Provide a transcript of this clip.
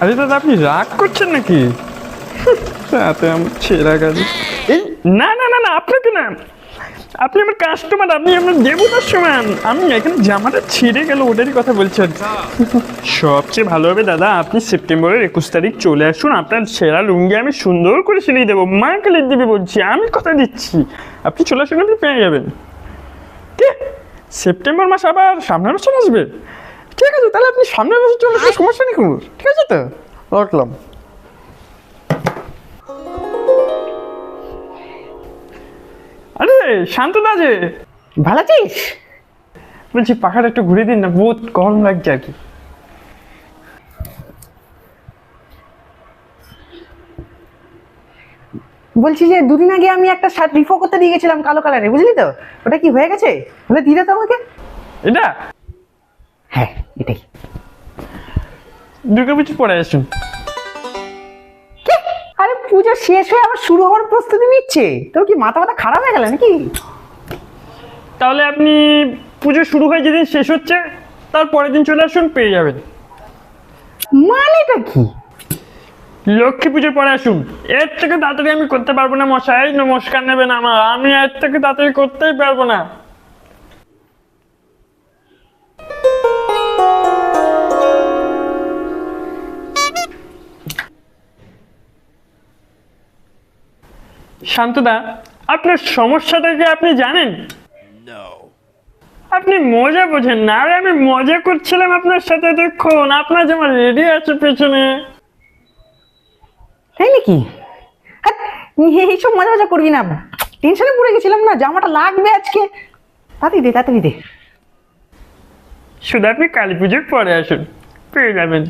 আরে দাদা, আপনি রাগ করছেন নাকি? তাতে আমার ছেঁড়া গাড়ি। এই না না না না, আপনাকে না, আপনি আমার কাস্টমার, আপনি আমার দেবতার সমান। আমি এখানে জামাটা ছিঁড়ে গেল ওটারই কথা বলছেন। সবচেয়ে ভালো হবে দাদা, আপনি সেপ্টেম্বরের 21 তারিখ চলে আসুন, আপনার ছেঁড়া লুঙ্গি আমি সুন্দর করে সিলিয়ে দেবো, মা কালীর দেবী বলছি, আমি কথা দিচ্ছি। আপনি চলে আসুন, আপনি পেয়ে যাবেন। কে সেপ্টেম্বর মাস আবার সামনের বছর আসবে? ঠিক আছে, তাহলে আপনি সামনের বছর চলে আসলে সমস্যা নেই কোনো, ঠিক আছে তো? রাখলাম। আরে শান্তদা যে, ভালো আছিস? বলছি পাখাটা একটু ঘুরে দিন না, বহুত গরম লাগছে আর কি। বলছি যে দুদিন আগে আমি একটা শার্ট রিফো করতে দিয়ে গেছিলাম কালো কালারে, বুঝলি তো? ওটা কি হয়ে গেছে? বলে দিয়ে দে তো আমাকে। এটা হ্যাঁ, এটাই। দুর্গা পুজো পরে আসুন। কি? আরে পুজো শেষ হয়ে আবার শুরু হওয়ার প্রস্তুতি নিচ্ছে, তোর কি মাথা মাথা খারাপ হয়ে গেল নাকি? তাহলে আপনি পুজো শুরু হয়ে যেদিন শেষ হচ্ছে তার পরের দিন চলে আসুন, পেয়ে যাবেন। মানেটা কি? লক্ষ্মী পুজো পরে আসুন, এর থেকে তাড়াতাড়ি আমি করতে পারবো না মশাই, নমস্কার নেবেন আমার, আমি এর থেকে তাড়াতাড়ি করতেই পারবো না। শান্তদা, আপনার সমস্যাটা কি আপনি জানেন? আপনি মজা বোঝেন না, আরে আমি মজা করছিলাম আপনার সাথে, দেখুন আপনার জামা রেডি আছে পেছনে। তাই নাকি? হ্যাঁ, এইসব মজা মজা করবি না, টেনশনে পড়ে গেছিলাম না, জামাটা লাগবে আজকে। তাড়াতাড়ি দে, তাড়াতাড়ি দে। শুধু আপনি কালী পুজোর পরে আসুন, পেয়ে যাবেন।